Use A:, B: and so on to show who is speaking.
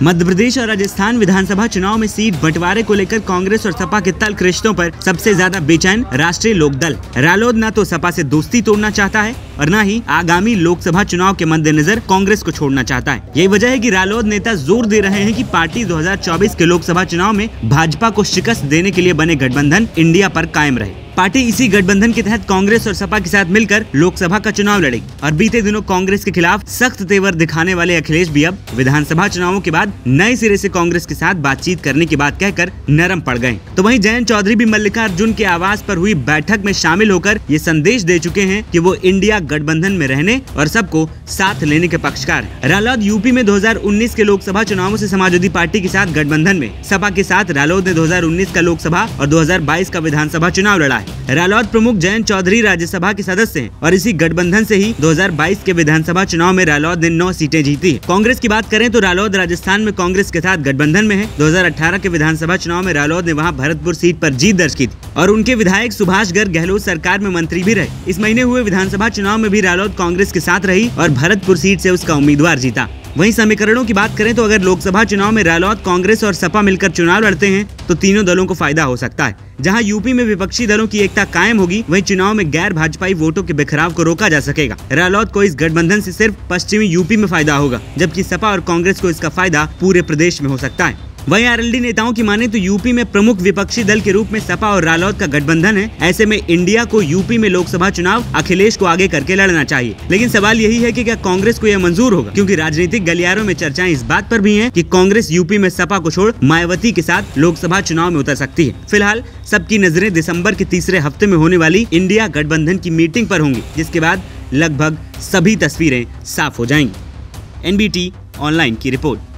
A: मध्य प्रदेश और राजस्थान विधानसभा चुनाव में सीट बंटवारे को लेकर कांग्रेस और सपा के तल्ख रिश्तों पर सबसे ज्यादा बेचैन राष्ट्रीय लोकदल रालोद न तो सपा से दोस्ती तोड़ना चाहता है और न ही आगामी लोकसभा चुनाव के मद्देनजर कांग्रेस को छोड़ना चाहता है। यही वजह है कि रालोद नेता जोर दे रहे हैं कि पार्टी 2024 के लोकसभा चुनाव में भाजपा को शिकस्त देने के लिए बने गठबंधन इंडिया पर कायम रहे। पार्टी इसी गठबंधन के तहत कांग्रेस और सपा के साथ मिलकर लोकसभा का चुनाव लड़ेगी और बीते दिनों कांग्रेस के खिलाफ सख्त तेवर दिखाने वाले अखिलेश भी अब विधानसभा चुनावों के बाद नए सिरे से कांग्रेस के साथ बातचीत करने की बात कहकर नरम पड़ गए। तो वहीं जयंत चौधरी भी मल्लिकार्जुन के आवास पर हुई बैठक में शामिल होकर ये संदेश दे चुके हैं कि वो इंडिया गठबंधन में रहने और सबको साथ लेने के पक्षकार हैं। रालोद यूपी में 2019 के लोकसभा चुनावों से समाजवादी पार्टी के साथ गठबंधन में, सपा के साथ रालोद ने 2019 का लोकसभा और 2022 का विधानसभा चुनाव लड़ा है। रालोद प्रमुख जयंत चौधरी राज्यसभा के सदस्य हैं और इसी गठबंधन से ही 2022 के विधानसभा चुनाव में रालोद ने 9 सीटें जीती है। कांग्रेस की बात करें तो रालोद राजस्थान में कांग्रेस के साथ गठबंधन में है। 2018 के विधानसभा चुनाव में रालोद ने वहां भरतपुर सीट पर जीत दर्ज की थी और उनके विधायक सुभाष गर्ग गहलोत सरकार में मंत्री भी रहे। इस महीने हुए विधानसभा चुनाव में भी रालोद कांग्रेस के साथ रही और भरतपुर सीट से उसका उम्मीदवार जीता। वहीं समीकरणों की बात करें तो अगर लोकसभा चुनाव में रालोद, कांग्रेस और सपा मिलकर चुनाव लड़ते हैं तो तीनों दलों को फायदा हो सकता है। जहां यूपी में विपक्षी दलों की एकता कायम होगी, वहीं चुनाव में गैर भाजपाई वोटों के बिखराव को रोका जा सकेगा। रालोद को इस गठबंधन से सिर्फ पश्चिमी यूपी में फायदा होगा, जबकि सपा और कांग्रेस को इसका फायदा पूरे प्रदेश में हो सकता है। वहीं आरएलडी नेताओं की माने तो यूपी में प्रमुख विपक्षी दल के रूप में सपा और रालोद का गठबंधन है। ऐसे में इंडिया को यूपी में लोकसभा चुनाव अखिलेश को आगे करके लड़ना चाहिए। लेकिन सवाल यही है कि क्या कांग्रेस को यह मंजूर होगा, क्योंकि राजनीतिक गलियारों में चर्चाएं इस बात पर भी हैं कि कांग्रेस यूपी में सपा को छोड़ मायावती के साथ लोकसभा चुनाव में उतर सकती है। फिलहाल सबकी नजरें दिसंबर के तीसरे हफ्ते में होने वाली इंडिया गठबंधन की मीटिंग पर होंगी, जिसके बाद लगभग सभी तस्वीरें साफ हो जाएंगी। NBT ऑनलाइन की रिपोर्ट।